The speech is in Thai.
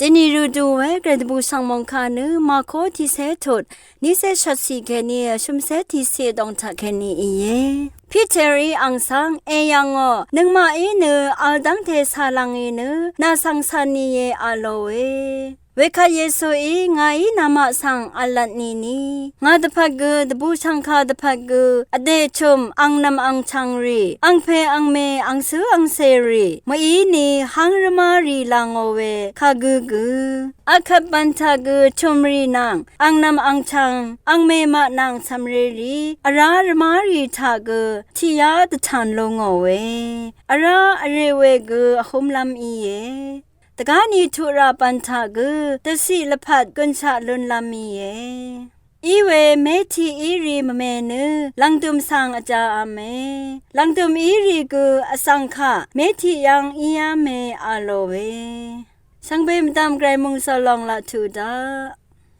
เจนี่รูดูเวกระดบูสังมงคานึมาโคที่เสถุดนิเสชัดสีแคเนียชุมเสที่เสดองทักแคนีเอพี่เทรีอังสังเอยังอนึงมาเอเนอัลดังเทสาลังเอเนนาสังสานีเยอาโลเวเวคาเยซูอีงาอีนามาสังอัลลัดนีนีงาดพักเกดบูชังคาดพักเกอเดชุมอังนำอังชังรีอังเพอังเมอังซืออังเซรีมอีนีหังรมารีลางโอเวคากูกูอาคับบันทากูชุมรีนางอังนำอังชังอังเมมะนางสัมเรรีอารารมารีทากูทิยาตทันลงโอเวอาราอเรเวกูอหุมลำอีเยตกานีทุราปันทากุตสิลพัดกุญชาลุนลามีเยอีเวเมทีอีรีมเมนลังตุมสังอาจาอเมลังตุมอีรีกุอสังคะเมทียังอียาเมอาโลเวสังเบมตามไกรมุงสลองละทูดา